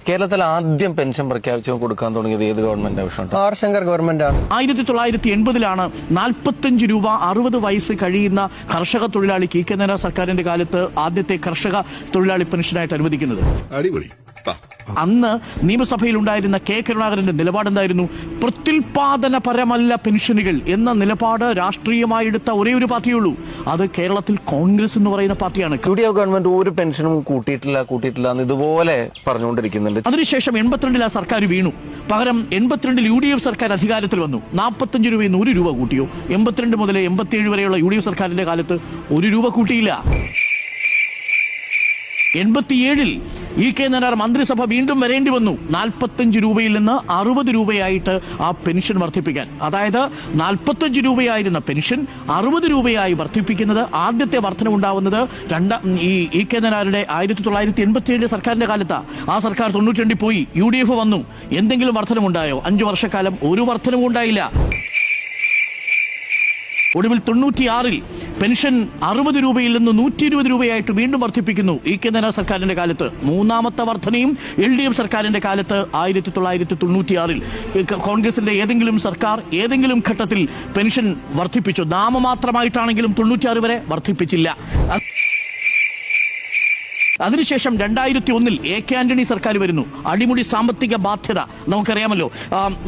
കേരളത്തിൽ ആദ്യം പെൻഷൻ പ്രഖ്യാപിച്ചു കൊടുക്കാൻ തുടങ്ങിയത് ഏത് ഗവൺമെന്റ് ആവശ്യമാണ്? ആർ ശങ്കർ ഗവൺമെന്റ് ആണ്. 1980 45 രൂപ 60 വയസ്സ് കഴിയുന്ന കർഷക തൊഴിലാളിക്ക് കെ നായനാർ സർക്കാരിന്റെ കാലത്ത് ആദ്യത്തെ കർഷക തൊഴിലാളി പെൻഷനായിട്ട് അനുവദിക്കുന്നത്. അടിപൊളി. അന്ന് നിയമസഭയിൽ ഉണ്ടായിരുന്ന കെ കരുണാകരന്റെ നിലപാടെന്തായിരുന്നു? പ്രത്യുൽപാദനപരമല്ല പെൻഷനുകൾ എന്ന നിലപാട് രാഷ്ട്രീയമായി എടുത്ത ഒരേ ഒരു പാർട്ടിയുള്ളൂ, അത് കേരളത്തിൽ കോൺഗ്രസ് എന്ന് പറയുന്ന പാർട്ടിയാണ്. UDF ഗവൺമെന്റ് ഒരു പെൻഷനും കൂട്ടിയിട്ടില്ല എന്ന് ഇതുപോലെ പറഞ്ഞുകൊണ്ടിരിക്കുന്നുണ്ട്. അതിനുശേഷം 82 ആ സർക്കാർ വീണു. പകരം 82 UDF സർക്കാർ അധികാരത്തിൽ വന്നു. 45 രൂപയിൽ നിന്ന് 1 രൂപ കൂട്ടിയോ? 82 മുതൽ 87 വരെയുള്ള UDF സർക്കാരിന്റെ കാലത്ത് 1 രൂപ കൂട്ടിയില്ല. 87 കെ നായനാർ മന്ത്രിസഭ വീണ്ടും വരേണ്ടി വന്നു 45 രൂപയിൽ നിന്ന് 60 രൂപയായിട്ട് ആ പെൻഷൻ വർദ്ധിപ്പിക്കാൻ. അതായത് 45 രൂപയായിരുന്ന പെൻഷൻ 60 രൂപയായി വർദ്ധിപ്പിക്കുന്നത്. ആദ്യത്തെ വർധനവുണ്ടാവുന്നത് കെ നായനാരുടെ 1987 സർക്കാരിന്റെ കാലത്താണ്. ആ സർക്കാർ 92 പോയി, UDF വന്നു. എന്തെങ്കിലും വർധനമുണ്ടായോ? 5 വർഷക്കാലം ഒരു വർധനവും ഉണ്ടായില്ല. ഒടുവിൽ 96 പെൻഷൻ 60 രൂപയിൽ നിന്ന് 120 രൂപയായിട്ട് വീണ്ടും വർദ്ധിപ്പിക്കുന്നു കെ നായനാർ സർക്കാരിന്റെ കാലത്ത്. മൂന്നാമത്തെ വർധനയും LDF സർക്കാരിന്റെ കാലത്ത് 1996 കോൺഗ്രസിന്റെ ഏതെങ്കിലും സർക്കാർ ഏതെങ്കിലും ഘട്ടത്തിൽ പെൻഷൻ വർദ്ധിപ്പിച്ചു? നാമമാത്രമായിട്ടാണെങ്കിലും 96 വരെ വർദ്ധിപ്പിച്ചില്ല. അതിനുശേഷം 2001 കെ ആന്റണി സർക്കാർ വരുന്നു. അടിമുടി സാമ്പത്തിക ബാധ്യത നമുക്കറിയാമല്ലോ.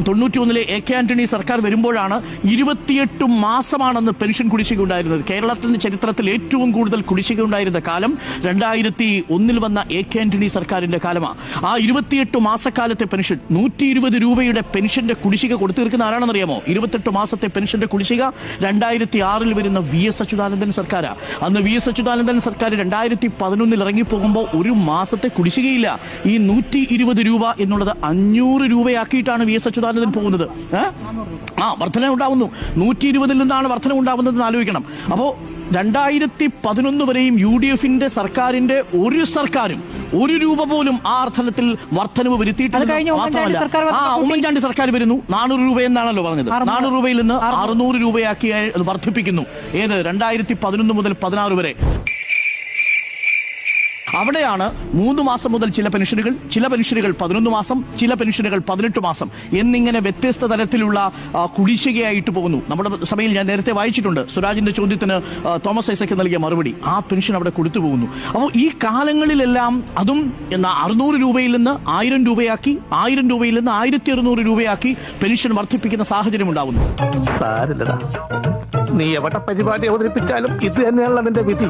91 കെ ആന്റണി സർക്കാർ വരുമ്പോഴാണ് 28 മാസമാണെന്ന് പെൻഷൻ കുടിശ്ശിക ഉണ്ടായിരുന്നത്. കേരളത്തിന്റെ ചരിത്രത്തിൽ ഏറ്റവും കൂടുതൽ കുടിശ്ശിക ഉണ്ടായിരുന്ന കാലം 2001 വന്ന കെ ആന്റണി സർക്കാരിന്റെ കാലമാണ്. ആ 28 മാസക്കാലത്തെ പെൻഷൻ 120 രൂപയുടെ പെൻഷന്റെ കുടിശ്ശിക കൊടുത്തു തീർക്കുന്ന ആരാണെന്നറിയാമോ? 28 മാസത്തെ പെൻഷന്റെ കുടിശ്ശിക 2006 വരുന്ന VS അച്യുതാനന്ദൻ സർക്കാരാണ്. അന്ന് VS അച്യുതാനന്ദൻ സർക്കാർ 2011 ഇറങ്ങിപ്പോ ഒരു മാസത്തെ കുടിശ്ശികയില്ല. ഈ 120 രൂപ എന്നുള്ളത് 500 രൂപയാക്കിയിട്ടാണ് VS അച്യുതാനന്ദൻ പോകുന്നത്. വർധന ഉണ്ടാവുന്നു. 120 നിന്നാണ് വർധന ഉണ്ടാവുന്നതെന്ന് ആലോചിക്കണം. അപ്പോ 2011 വരെയും UDFന്റെ സർക്കാരിന്റെ ഒരു സർക്കാരും 1 രൂപ പോലും ആ അർത്ഥത്തിൽ വർധനവ് വരുത്തിയിട്ടില്ല. ഉമ്മൻചാണ്ടി സർക്കാർ വരുന്നു, 400 രൂപ എന്നാണല്ലോ പറഞ്ഞത്. 400 രൂപയിൽ നിന്ന് 600 രൂപയാക്കി വർദ്ധിപ്പിക്കുന്നു. ഏത്? 2011 മുതൽ 16 വരെ. അവിടെയാണ് 3 മാസം മുതൽ ചില പെൻഷനുകൾ 11 മാസം, ചില പെൻഷനുകൾ 18 മാസം എന്നിങ്ങനെ വ്യത്യസ്ത തരത്തിലുള്ള കുടിശ്ശികയായിട്ട് പോകുന്നു. നമ്മുടെ സഭയിൽ ഞാൻ നേരത്തെ വായിച്ചിട്ടുണ്ട് സ്വരാജിന്റെ ചോദ്യത്തിന് തോമസ് ഐസക് നൽകിയ മറുപടി. ആ പെൻഷൻ അവിടെ കൊടുത്തു പോകുന്നു. അപ്പോൾ ഈ കാലങ്ങളിലെല്ലാം അതും 600 രൂപയിൽ നിന്ന് 1000 രൂപയാക്കി, 1000 രൂപയിൽ നിന്ന് 1600 രൂപയാക്കി പെൻഷൻ വർദ്ധിപ്പിക്കുന്ന സാഹചര്യം ഉണ്ടാവുന്നു. നീ എവിടെ പരിപാടി അവതരിപ്പിച്ചാലും ഇത് തന്നെയാണല്ലോ നിന്റെ വിധി.